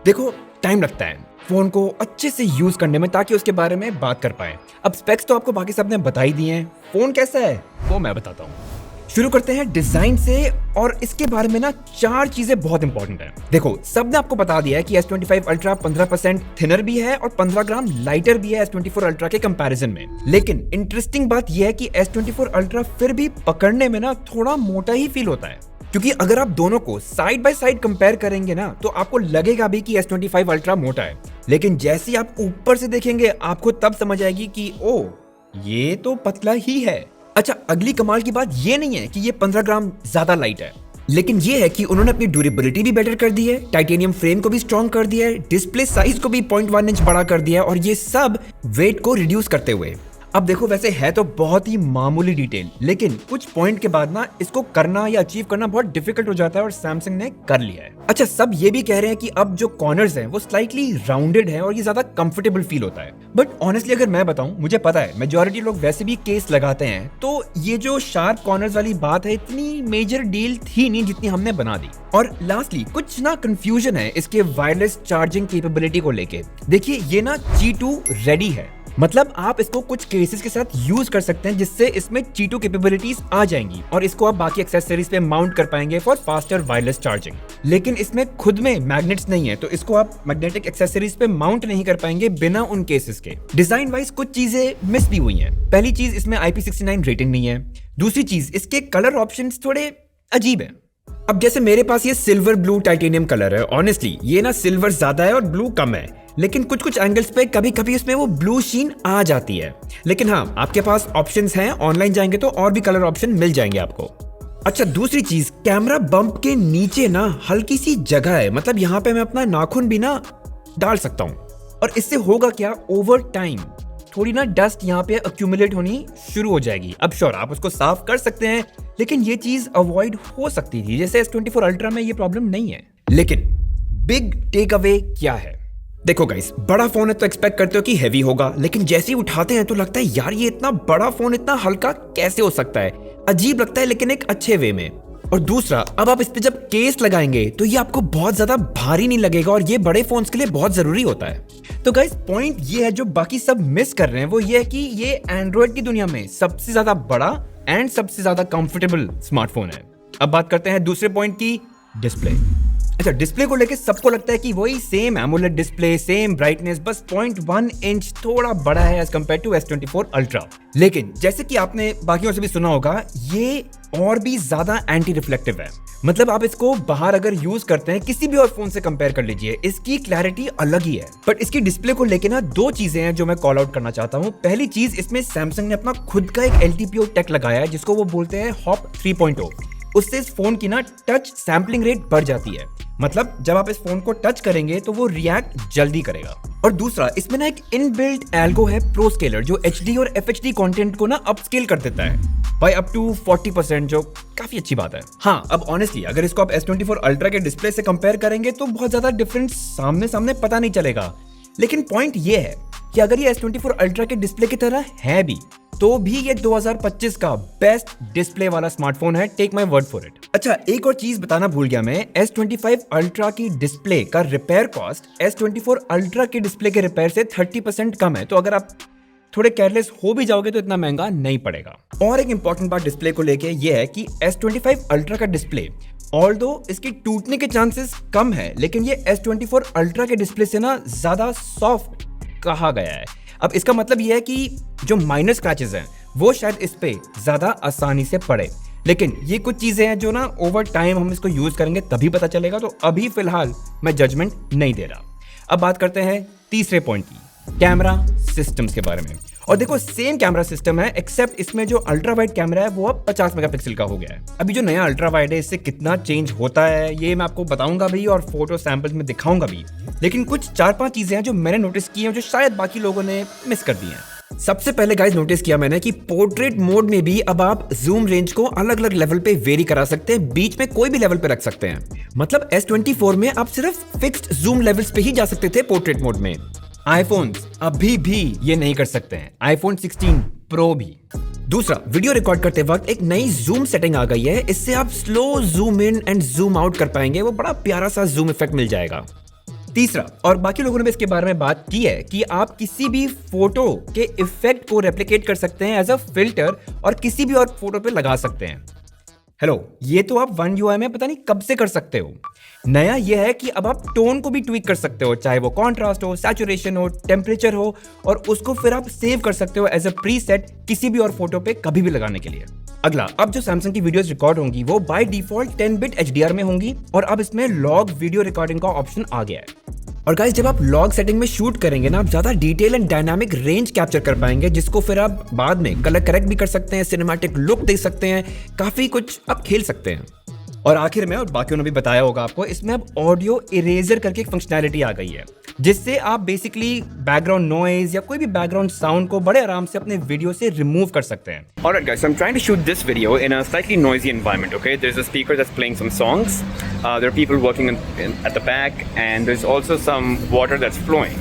देखो, टाइम लगता है फोन को अच्छे से यूज करने में ताकि उसके बारे में बात कर पाए। अब स्पेक्स तो आपको बाकी सब ने बता ही दिए हैं, फोन कैसा है वो मैं बताता हूँ। शुरू करते हैं डिजाइन से, और इसके बारे में ना 4 चीजें बहुत इंपॉर्टेंट है। देखो, सब ने आपको बता दिया है कि S25 Ultra 15% थिनर भी है और 15 ग्राम लाइटर भी है S24 Ultra के कंपैरिजन में। लेकिन इंटरेस्टिंग बात यह है कि S24 Ultra फिर भी पकड़ने में ना थोड़ा मोटा ही फील होता है, क्योंकि अगर आप दोनों को साइड बाय साइड कंपेयर करेंगे ना तो आपको लगेगा भी कि S25 Ultra मोटा है, लेकिन जैसे ही आप ऊपर से देखेंगे आपको तब समझ आएगी कि ओ, ये तो पतला ही है। अच्छा, अगली कमाल की बात ये नहीं है कि ये 15 ग्राम ज्यादा लाइट है, लेकिन ये है कि उन्होंने अपनी ड्यूरेबिलिटी भी बेटर कर दी है, टाइटेनियम फ्रेम को भी स्ट्रॉन्ग कर दिया है, डिस्प्ले साइज को भी 0.1 इंच बड़ा कर दिया है, और ये सब वेट को रिड्यूस करते हुए। अब देखो, वैसे है तो बहुत ही मामूली डिटेल, लेकिन कुछ पॉइंट के बाद ना इसको करना या अचीव करना बहुत डिफिकल्ट हो जाता है, और सैमसंग ने कर लिया है। अच्छा, सब ये भी कह रहे हैं कि अब जो कॉर्नर्स हैं वो स्लाइटली राउंडेड है और ये ज्यादा कंफर्टेबल फील होता है। बट ऑनेस्टली अगर मैं बताऊं, मुझे पता है मेजॉरिटी लोग वैसे भी केस लगाते हैं, तो ये जो शार्प कॉर्नर्स वाली बात है इतनी मेजर डील थी नहीं जितनी हमने बना दी। और लास्टली कुछ ना कंफ्यूजन है इसके वायरलेस चार्जिंग कैपेबिलिटी को लेके। देखिए, ये ना G2 रेडी है, मतलब आप इसको कुछ केसेस के साथ यूज कर सकते हैं जिससे इसमें G2 कैपेबिलिटीज आ जाएंगी, और इसको आप बाकी एक्सेसरीज पे माउंट कर पाएंगे फॉर फास्टर वायरलेस चार्जिंग। लेकिन इसमें खुद में मैग्नेट्स नहीं है, तो इसको आप मैग्नेटिक एक्सेसरीज पे माउंट नहीं कर पाएंगे बिना उन केसेस के। डिजाइन वाइज कुछ चीजें मिस भी हुई हैं। पहली चीज, इसमें IP69 रेटिंग नहीं है। दूसरी चीज, इसके कलर ऑप्शंस थोड़े अजीब हैं। अब जैसे मेरे पास ये सिल्वर ब्लू टाइटेनियम कलर है, ऑनेस्टली ये ना सिल्वर ज्यादा है और ब्लू कम है, लेकिन कुछ कुछ एंगल्स पे कभी कभी उसमें वो ब्लू शीन आ जाती है। लेकिन हाँ, आपके पास ऑप्शंस हैं, ऑनलाइन जाएंगे तो और भी कलर ऑप्शन मिल जाएंगे आपको। अच्छा, दूसरी चीज, कैमरा बम्प के नीचे ना हल्की सी जगह है, मतलब यहाँ पे मैं अपना नाखून भी ना डाल सकता हूँ, और इससे होगा क्या, ओवर टाइम थोड़ी ना डस्ट यहाँ पे अक्यूमुलेट होनी शुरू हो जाएगी। अब श्योर आप उसको साफ कर सकते हैं, लेकिन ये चीज अवॉइड हो सकती थी, जैसे S24 Ultra में ये प्रॉब्लम नहीं है। लेकिन बिग टेक अवे क्या है? देखो गाइस, बड़ा फोन है तो एक्सपेक्ट करते हो कि हैवी होगा, लेकिन जैसे ही उठाते हैं तो लगता है यार ये इतना बड़ा फोन इतना हल्का कैसे हो सकता है। अजीब लगता है, लेकिन एक अच्छे वे में। और दूसरा, अब आप इस पे जब केस लगाएंगे तो ये आपको बहुत ज्यादा भारी नहीं लगेगा, और ये बड़े फोन्स के लिए बहुत जरूरी होता है। तो गाइस, पॉइंट ये है जो बाकी सब मिस कर रहे हैं, वो ये है कि ये एंड्रॉइड की दुनिया में सबसे ज्यादा बड़ा एंड सबसे ज्यादा कंफर्टेबल स्मार्टफोन है। अब बात करते हैं दूसरे पॉइंट की, डिस्प्ले। अच्छा, डिस्प्ले को लेके सबको लगता है कि वही same AMOLED display, same brightness, बस 0.1 इंच थोड़ा बड़ा है as compare to S24 Ultra। लेकिन जैसे कि आपने बाकियों से भी सुना होगा, ये और भी ज्यादा एंटी रिफ्लेक्टिव है। मतलब आप इसको बाहर अगर यूज करते हैं किसी भी और फोन से कंपेयर कर लीजिए, इसकी क्लैरिटी अलग ही है। बट इसकी डिस्प्ले को लेके ना 2 चीजें हैं जो मैं कॉल आउट करना चाहता हूँ। पहली चीज, इसमें सैमसंग ने अपना खुद का एक LTPO टेक लगाया है जिसको वो बोलते हैं हॉप 3.0। उससे इस फोन की ना टच सैम्पलिंग रेट बढ़ जाती है, मतलब जब आप इस फोन को टच करेंगे तो वो रिएक्ट जल्दी करेगा। और दूसरा, इसमें ना एक इनबिल्ट एल्गो है प्रो स्केलर, जो HD और FHD कंटेंट को ना अपस्केल कर देता है बाय अप टू 40%, जो काफी अच्छी बात है। हाँ, अब ऑनेस्टली अगर इसको आप S24 Ultra के डिस्प्ले से कंपेयर करेंगे तो बहुत ज्यादा डिफरेंस सामने सामने पता नहीं चलेगा। लेकिन पॉइंट ये है कि अगर ये S24 Ultra के डिस्प्ले की तरह है भी, तो भी ये 2025 का बेस्ट डिस्प्ले वाला स्मार्टफोन है, take my word for it. अच्छा, एक और चीज बताना भूल गया मैं, S25 Ultra की डिस्प्ले का रिपेयर कॉस्ट S24 Ultra के डिस्प्ले के रिपेयर से 30% कम है, तो अगर आप थोड़े केयरलेस हो भी जाओगे तो इतना महंगा नहीं पड़ेगा। और एक इंपॉर्टेंट बात डिस्प्ले को लेके ये है कि S25 Ultra का डिस्प्ले, ऑल्दो इसकी टूटने के चांसेस कम है, लेकिन ये S24 Ultra के डिस्प्ले से ना ज्यादा सॉफ्ट कहा गया है। अब इसका मतलब ये है कि जो माइनर स्क्रैचेस हैं वो शायद इस पे ज्यादा आसानी से पड़े, लेकिन ये कुछ चीजें हैं जो ना ओवर टाइम हम इसको यूज करेंगे तभी पता चलेगा, तो अभी फिलहाल मैं जजमेंट नहीं दे रहा। अब बात करते हैं तीसरे पॉइंट की, कैमरा सिस्टम्स के बारे में। और देखो, सेम कैमरा सिस्टम है, एक्सेप्ट इसमें जो अल्ट्रा वाइड कैमरा है वो अब 50 मेगापिक्सल का हो गया है। अभी जो नया अल्ट्रा वाइड है इससे कितना चेंज होता है ये मैं आपको बताऊंगा भी, और फोटो सैंपल्स में दिखाऊंगा भी। लेकिन कुछ 4-5 चीजें हैं जो मैंने नोटिस की हैं जो शायद बाकी लोगों ने मिस कर दी हैं। सबसे पहले गाइस नोटिस किया मैंने कि पोर्ट्रेट मोड में भी अब आप जूम रेंज को अलग अलग लेवल पे वेरी करा सकते हैं, बीच में कोई भी लेवल पे रख सकते हैं। मतलब S24 में आप सिर्फ फिक्स्ड जूम लेवल्स पे ही जा सकते थे पोर्ट्रेट मोड में। आईफोन्स अभी भी ये नहीं कर सकते हैं, iPhone 16 Pro भी। दूसरा, वीडियो रिकॉर्ड करते वक्त एक नई जूम सेटिंग आ गई है, इससे आप slow zoom in and zoom out कर पाएंगे, वो बड़ा प्यारा सा जूम इफेक्ट मिल जाएगा। तीसरा, और बाकी लोगों ने भी इसके बारे में बात की है कि आप किसी भी फोटो के इफेक्ट को रेप्लिकेट कर सकते हैं एज अ फिल्टर और किसी भी और फोटो पे लगा सकते हैं। हेलो, ये तो आप वन यूआई में पता नहीं कब से कर सकते हो। नया ये है कि अब आप टोन को भी ट्वीक कर सकते हो, चाहे वो कॉन्ट्रास्ट हो, सैचुरेशन हो, टेम्परेचर हो, और उसको फिर आप सेव कर सकते हो एज अ प्रीसेट किसी भी और फोटो पे कभी भी लगाने के लिए। अगला, अब जो सैमसंग की वीडियोस रिकॉर्ड होंगी वो बाय डिफॉल्ट 10 बिट HDR में होंगी, और अब इसमें लॉग वीडियो रिकॉर्डिंग का ऑप्शन आ गया है। और गाइस, जब आप लॉग सेटिंग में शूट करेंगे ना, आप ज्यादा detail and dynamic range capture कर पाएंगे, जिसको फिर आप बाद में कलर करेक्ट भी कर सकते हैं, सिनेमैटिक लुक दे सकते हैं, काफी कुछ आप खेल सकते हैं। और आखिर में, और बाकियों ने भी बताया होगा आपको, इसमें अब ऑडियो इरेजर करके एक फंक्शनैलिटी आ गई है, जिससे आप बेसिकली बैकग्राउंड नॉइज या कोई भी बैकग्राउंड साउंड को बड़े आराम से अपने वीडियो से रिमूव कर सकते हैं। Alright guys, so I'm trying to shoot this video in a slightly noisy environment, okay? There's a speaker that's playing some songs, there are people working at the back, and there's also some water that's flowing.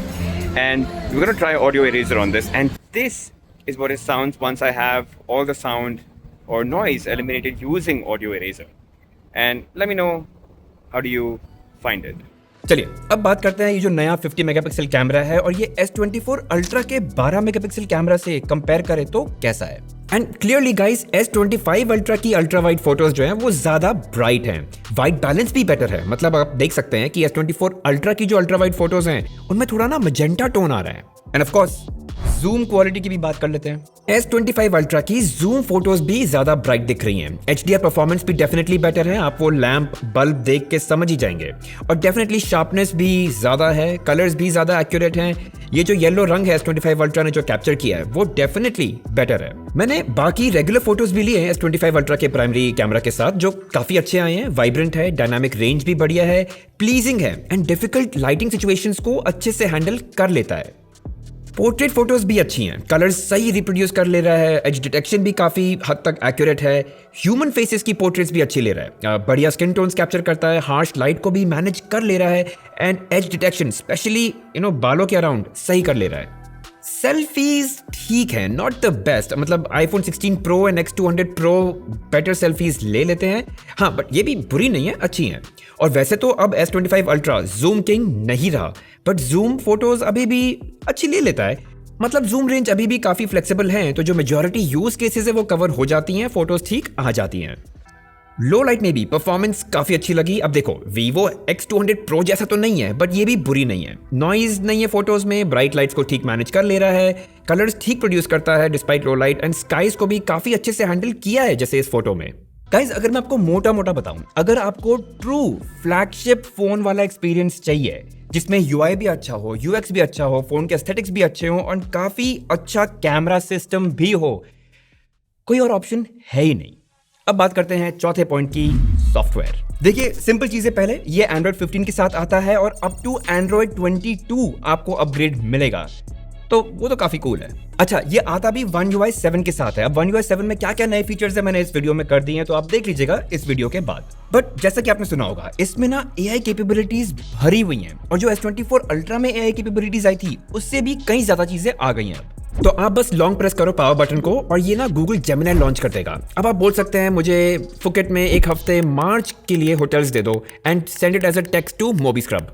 And we're going to try audio eraser on this, and this is what it sounds once I have all the sound or noise eliminated using audio eraser. And let me know, how do you find it? चलिए अब बात करते हैं ये जो नया 50 megapixel camera है और ये S24 Ultra के 12 मेगापिक्सल कैमरा से कंपेयर करें तो कैसा है। And clearly guys, S25 Ultra की अल्ट्रा वाइड फोटोज जो हैं वो ज्यादा ब्राइट हैं, वाइट बैलेंस भी बेटर है। मतलब आप देख सकते हैं कि S24 Ultra की जो अल्ट्रा वाइड फोटोज हैं उनमें थोड़ा ना मजेंटा टोन आ रहा है। End of course zoom quality की भी बात कर लेते हैं। S25 Ultra की जूम फोटोज भी ज्यादा ब्राइट दिख रही हैं। HDR परफॉर्मेंस भी डेफिनेटली बेटर है, आप वो लैंप बल्ब देख के समझ ही जाएंगे। और डेफिनेटली शार्पनेस भी ज्यादा है, कलर्स भी ज्यादा एक्यूरेट हैं। ये जो येलो रंग है S25 Ultra ने जो कैप्चर किया है वो डेफिनेटली बेटर है। मैंने बाकी रेगुलर फोटोज भी लिए हैं S25 Ultra के प्राइमरी कैमरा के साथ, जो काफी अच्छे आए हैं। वाइब्रेंट है, डायनामिक रेंज भी बढ़िया है, प्लीजिंग है, एंड डिफिकल्ट लाइटिंग सिचुएशंस को अच्छे से हैंडल कर लेता है। पोर्ट्रेट फोटोज भी अच्छी हैं, कलर्स सही रिप्रोड्यूस कर ले रहा है, एज डिटेक्शन भी काफी हद तक एक्यूरेट है, ह्यूमन फेसेस की पोर्ट्रेट्स भी अच्छी ले रहा है, बढ़िया स्किन टोन्स कैप्चर करता है, हार्श लाइट को भी मैनेज कर ले रहा है, एंड एज डिटेक्शन स्पेशली बालों के अराउंड सही कर ले रहा है। सेल्फीज ठीक है, नॉट द बेस्ट, मतलब iPhone 16 Pro and X200 Pro better selfies ले लेते हैं, हाँ, बट ये भी बुरी नहीं है, अच्छी हैं। और वैसे तो अब S25 Ultra जूम किंग नहीं रहा, बट जूम फोटोज अभी भी अच्छी ले लेता है। मतलब जूम रेंज अभी भी काफी फ्लेक्सिबल है, तो जो मेजॉरिटी यूज केसेस है वो कवर हो जाती हैं, फोटोज ठीक आ जाती हैं। लो लाइट में भी परफॉर्मेंस काफी अच्छी लगी। अब देखो, Vivo X200 Pro जैसा तो नहीं है, बट ये भी बुरी नहीं है। नॉइज नहीं है फोटोज में, ब्राइट लाइट्स को ठीक मैनेज कर ले रहा है, कलर्स ठीक प्रोड्यूस करता है despite low light, and skies को भी काफी अच्छे से हैंडल किया है जैसे इस फोटो में। गाइज, अगर मैं आपको मोटा मोटा बताऊं, अगर आपको ट्रू फ्लैगशिप फोन वाला एक्सपीरियंस चाहिए जिसमें UI भी अच्छा हो, UX भी अच्छा हो, फोन के एस्थेटिक्स भी अच्छे हो और काफी अच्छा कैमरा सिस्टम भी हो, कोई और ऑप्शन है ही नहीं। अब बात करते हैं चौथे पॉइंट की, सॉफ्टवेयर। देखिए, सिंपल चीजें पहले, ये Android 15 के साथ आता है और अप टू Android 22 आपको अपग्रेड मिलेगा, तो वो तो काफी कूल है। अच्छा, ये आता भी One UI 7 के साथ है। अब One UI 7 में क्या क्या नए फीचर्स है मैंने इस वीडियो में कर दिए हैं, तो आप देख लीजिएगा इस वीडियो के बाद। बट जैसा कि आपने सुना होगा, इसमें ना AI कैपेबिलिटीज भरी हुई हैं, और जो S24 Ultra में AI कैपेबिलिटीज आई थी उससे भी कई ज्यादा चीजें आ गई हैं। तो आप बस लॉन्ग प्रेस करो पावर बटन को और ये ना गूगल जेमिनी लॉन्च कर देगा। अब आप बोल सकते हैं मुझे फुकेट में एक हफ्ते मार्च के लिए होटल्स दे दो and send it as a text to Mobi Scrub,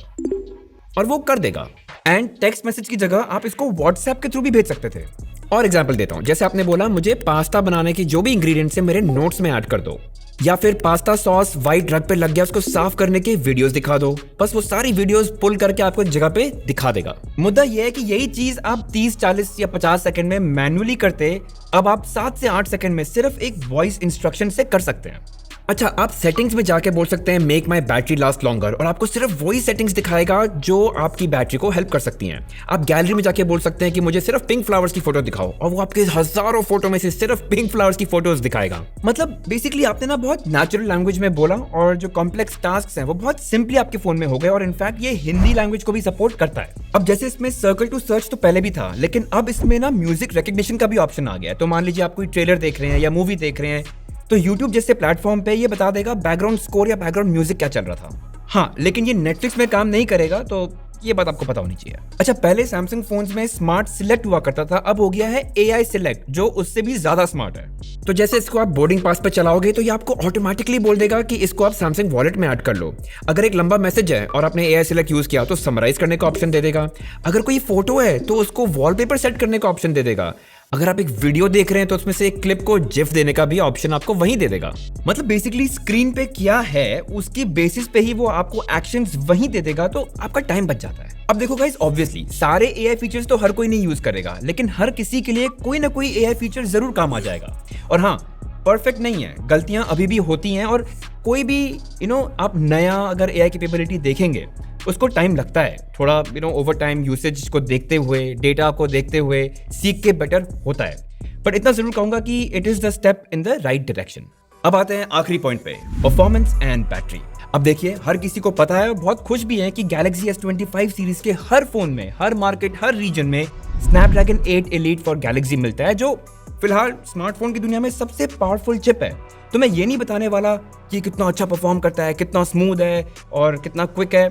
और वो कर देगा। एंड टेक्स्ट मैसेज की जगह आप इसको व्हाट्सएप के थ्रू भी भेज सकते थे। और एग्जांपल देता हूं, जैसे आपने बोला मुझे पास्ता बनाने की जो भी इंग्रेडिएंट्स है मेरे नोट्स में ऐड कर दो, या फिर पास्ता सॉस व्हाइट रग पे लग गया उसको साफ करने के वीडियोस दिखा दो, बस वो सारी वीडियोस पुल करके आपको एक जगह पे दिखा देगा। मुद्दा यह है कि यही चीज आप 30, 40 या 50 सेकंड में मैन्युअली करते, अब आप 7 से 8 सेकंड में सिर्फ एक वॉइस इंस्ट्रक्शन से कर सकते हैं। अच्छा, आप सेटिंग्स में जाके बोल सकते हैं मेक माई बैटरी लास्ट लॉन्गर, और आपको सिर्फ वही सेटिंग्स दिखाएगा जो आपकी बैटरी को हेल्प कर सकती हैं। आप गैलरी में जाके बोल सकते हैं कि मुझे सिर्फ पिंक फ्लावर्स की फोटो दिखाओ, और वो आपके हजारों फोटो में से सिर्फ पिंक फ्लावर्स की फोटोज दिखाएगा। मतलब बेसिकली आपने ना बहुत नेचुरल लैंग्वेज में बोला, और जो कॉम्प्लेक्स टास्क हैं वो बहुत सिंपली आपके फोन में हो गए, और इनफैक्ट ये हिंदी लैंग्वेज को भी सपोर्ट करता है। अब जैसे इसमें सर्कल टू सर्च तो पहले भी था, लेकिन अब इसमें ना म्यूजिक रिकग्निशन का भी ऑप्शन आ गया है। तो मान लीजिए आप कोई ट्रेलर देख रहे हैं या मूवी देख रहे हैं, तो YouTube जैसे प्लेटफॉर्म पे ये बता देगा बैकग्राउंड स्कोर या बैकग्राउंड म्यूजिक क्या चल रहा था। हाँ, लेकिन ये Netflix में काम नहीं करेगा, तो ये बात आपको पता होनी चाहिए। अच्छा, पहले सैमसंग फोन्स में स्मार्ट सिलेक्ट हुआ करता था, अब हो गया है AI सिलेक्ट, जो उससे भी ज्यादा स्मार्ट है। तो जैसे इसको आप बोर्डिंग पास पे चलाओगे तो ये आपको ऑटोमेटिकली बोल देगा कि इसको आप सैमसंग वॉलेट में ऐड कर लो। अगर एक लंबा मैसेज है और आपने AI सिलेक्ट यूज किया तो समराइज करने का ऑप्शन दे देगा। अगर कोई फोटो है तो उसको वॉलपेपर सेट करने का ऑप्शन दे देगा। अगर आप एक वीडियो देख रहे हैं तो उसमें से एक क्लिप को जिफ देने का भी ऑप्शन आपको वहीं दे देगा। मतलब बेसिकली स्क्रीन पे क्या है उसकी बेसिस पे ही वो आपको एक्शंस वहीं दे देगा, तो आपका टाइम बच जाता है। अब देखो गाइस, ऑब्वियसली सारे AI फीचर्स तो हर कोई नहीं यूज करेगा, लेकिन हर किसी के लिए कोई ना कोई AI फीचर जरूर काम आ जाएगा। और हाँ, परफेक्ट नहीं है, गलतियां अभी भी होती हैं, और कोई भी आप नया अगर AI कैपेबिलिटी देखेंगे उसको टाइम लगता है थोड़ा, ओवर टाइम यूसेज को देखते हुए, डेटा को देखते हुए सीख के बेटर होता है। बट इतना जरूर कहूंगा कि it is the step in the right direction. अब आते हैं आखिरी पॉइंट पे, परफॉर्मेंस एंड बैटरी। अब देखिए, हर किसी को पता है और बहुत खुश भी है कि गैलेक्सी S25 सीरीज के हर फोन में, हर मार्केट, हर रीजन में स्नैपड्रैगन 8 एलीट फॉर गैलेक्सी मिलता है, जो फिलहाल स्मार्टफोन की दुनिया में सबसे पावरफुल चिप है। तो मैं ये नहीं बताने वाला कि कितना अच्छा परफॉर्म करता है, कितना स्मूथ है और कितना क्विक है,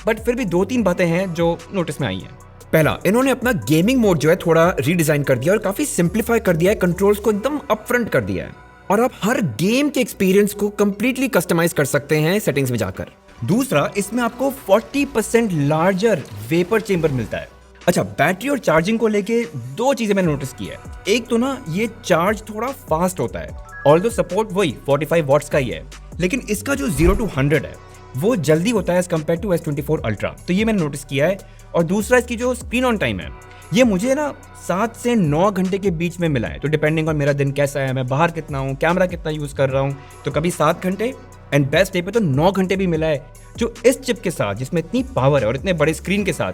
बट फिर भी 2-3 बातें हैं जो नोटिस में आई हैं। पहला, इन्होंने अपना गेमिंग मोड जो है थोड़ा रीडिजाइन कर दिया और काफी सिंप्लीफाई कर दिया है, कंट्रोल्स को एकदम अपफ्रंट कर दिया है, और आप हर गेम के एक्सपीरियंस को कंप्लीटली कस्टमाइज कर सकते हैं सेटिंग्स में जाकर। दूसरा, इसमें आपको 40% लार्जर वेपर चेंबर मिलता है। अच्छा, बैटरी और चार्जिंग को लेके 2 चीजें मैंने नोटिस की है। एक तो ना, ये चार्ज थोड़ा फास्ट होता है, ऑल्दो सपोर्ट वही 45 वॉट्स का ही है, लेकिन इसका जो 0 to 100 है वो जल्दी होता है as compare to S24 ultra, तो ये मैंने नोटिस किया है। और दूसरा, इसकी जो स्क्रीन ऑन टाइम है, ये मुझे ना 7 से 9 घंटे के बीच में मिला है। तो डिपेंडिंग ऑन मेरा दिन कैसा है, मैं बाहर कितना हूँ, कैमरा कितना यूज कर रहा हूँ, तो कभी 7 घंटे एंड बेस्ट डे पे तो 9 घंटे भी मिला है, जो इस चिप के साथ, जिसमें इतनी पावर है और इतने बड़े स्क्रीन के साथ,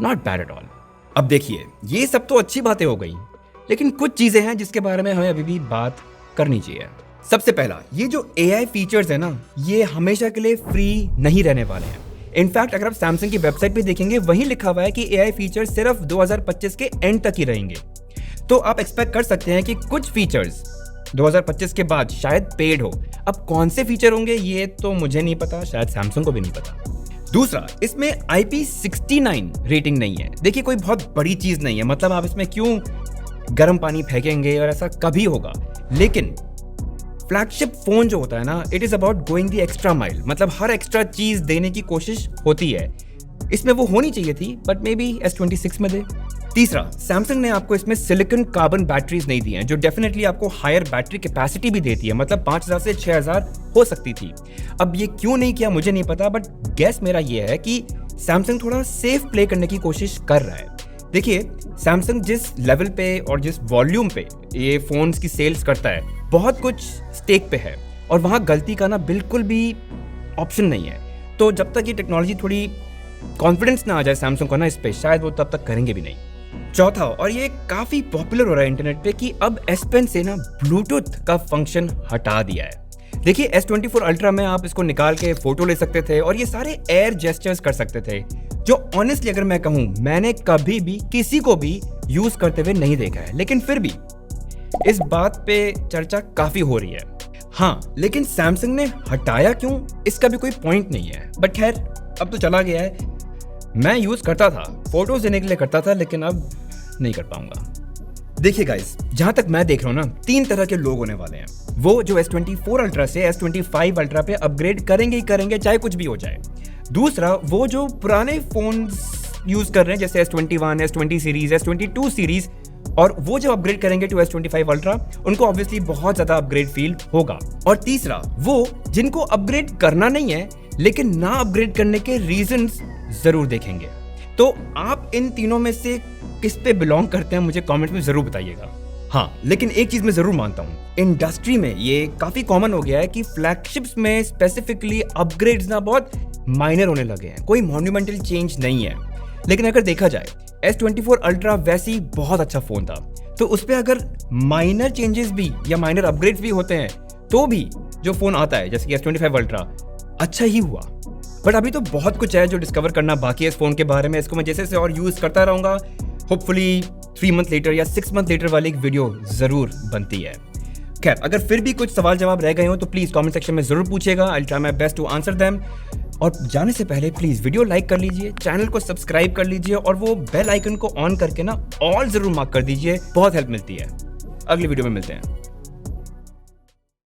नॉट बैड एट ऑल। अब देखिए, ये सब तो अच्छी बातें हो गई, लेकिन कुछ चीजें हैं जिसके बारे में हमें अभी भी बात करनी चाहिए। सबसे पहला, ये जो AI फीचर्स है ना, ये हमेशा के लिए फ्री नहीं रहने वाले हैं। इनफैक्ट अगर आप सैमसंग की वेबसाइट पे देखेंगे, वहीं लिखा हुआ है कि AI फीचर्स सिर्फ 2025 के एंड तक ही रहेंगे। तो आप एक्सपेक्ट कर सकते हैं कि कुछ फीचर्स 2025 के बाद शायद पेड हो। अब कौन से फीचर होंगे ये तो मुझे नहीं पता, शायद सैमसंग को भी नहीं पता। दूसरा, इसमें IP69 रेटिंग नहीं है। देखिए, कोई बहुत बड़ी चीज नहीं है, मतलब आप इसमें क्यों गर्म पानी फेंकेंगे, और ऐसा कभी होगा। लेकिन फ्लैगशिप फोन जो होता है ना, it is about going the extra mile, मतलब हर एक्स्ट्रा चीज देने की कोशिश होती है। इसमें वो होनी चाहिए थी, बट मे बी S26 में दे। तीसरा, सैमसंग ने आपको इसमें सिलिकॉन कार्बन बैटरीज नहीं दी हैं, जो डेफिनेटली आपको हायर बैटरी कैपेसिटी भी देती है, मतलब 5000 से 6000 हो सकती थी। अब ये क्यों नहीं किया मुझे नहीं पता, बट गेस मेरा ये है कि सैमसंग थोड़ा सेफ प्ले करने की कोशिश कर रहा है। देखिए, सैमसंग जिस लेवल पे और जिस वॉल्यूम पे ये फोन्स की सेल्स करता है, बहुत कुछ स्टेक पे है, और वहां गलती का ना बिल्कुल भी ऑप्शन नहीं है। तो जब तक ये टेक्नोलॉजी थोड़ी कॉन्फिडेंस ना आ जाए सैमसंग को ना इस पे, शायद वो तब तक करेंगे भी नहीं। चौथा, और ये काफी पॉपुलर हो रहा है इंटरनेट पे, कि अब S Pen से ना ब्लूटूथ का फंक्शन हटा दिया है। देखिए, S24 अल्ट्रा में आप इसको निकाल के फोटो ले सकते थे और ये सारे एयर जेस्चर्स कर सकते थे, जो ऑनेस्टली अगर मैं कहूं, मैंने कभी भी किसी को भी यूज करते हुए नहीं देखा है। लेकिन फिर भी इस बात पे चर्चा काफी हो रही है। हाँ, लेकिन सैमसंग ने हटाया क्यों, इसका भी कोई पॉइंट नहीं है। बट खैर, अब तो चला गया है। मैं यूज करता था, फोटोज देने के लिए करता था, लेकिन अब नहीं कर पाऊंगा। देखिए गाइस, जहां तक मैं देख रहा हूं ना, 3 तरह के लोग होने वाले हैं। वो जो S24 अल्ट्रा से S25 अल्ट्रा पे अपग्रेड करेंगे ही करेंगे, चाहे कुछ भी हो जाए। दूसरा, वो जो पुराने फोन यूज कर रहे हैं, जैसे S21, S20 series, S22 series, और वो जब अपग्रेड करेंगे टू S25 अल्ट्रा, उनको ऑब्वियसली बहुत ज्यादा अपग्रेड फील होगा। और तीसरा, वो जिनको अपग्रेड करना नहीं है, लेकिन ना अपग्रेड करने के रीजंस जरूर देखेंगे। तो आप इन तीनों में से किस पे बिलोंग करते हैं, मुझे कमेंट में जरूर बताइएगा। हाँ, लेकिन एक चीज मैं जरूर मानता हूँ, इंडस्ट्री में ये काफी कॉमन हो गया है कि फ्लैगशिप्स में स्पेसिफिकली अपग्रेड्स ना बहुत माइनर होने लगे हैं, कोई मॉन्यूमेंटल चेंज नहीं है। लेकिन अगर देखा जाए, S24 अल्ट्रा वैसे ही बहुत अच्छा फोन था, तो उस पर अगर माइनर चेंजेस भी या माइनर अपग्रेड्स भी होते हैं, तो भी जो फोन आता है जैसे कि S25 अल्ट्रा, अच्छा ही हुआ। बट अभी तो बहुत कुछ है जो डिस्कवर करना बाकी है इस फोन के बारे में। इसको मैं जैसे से और यूज करता रहूंगा, होपफुली 3 मंथ लेटर या 6 मंथ लेटर वाली एक वीडियो जरूर बनती है। खैर, अगर फिर भी कुछ सवाल जवाब रह गए हो तो प्लीज कमेंट सेक्शन में जरूर पूछेगा। I will try my best to answer them. और जाने से पहले प्लीज वीडियो लाइक कर लीजिए, चैनल को सब्सक्राइब कर लीजिए और वो बेल आइकन को ऑन करके ना ऑल जरूर मार्क कर दीजिए, बहुत हेल्प मिलती है। अगली वीडियो में मिलते हैं।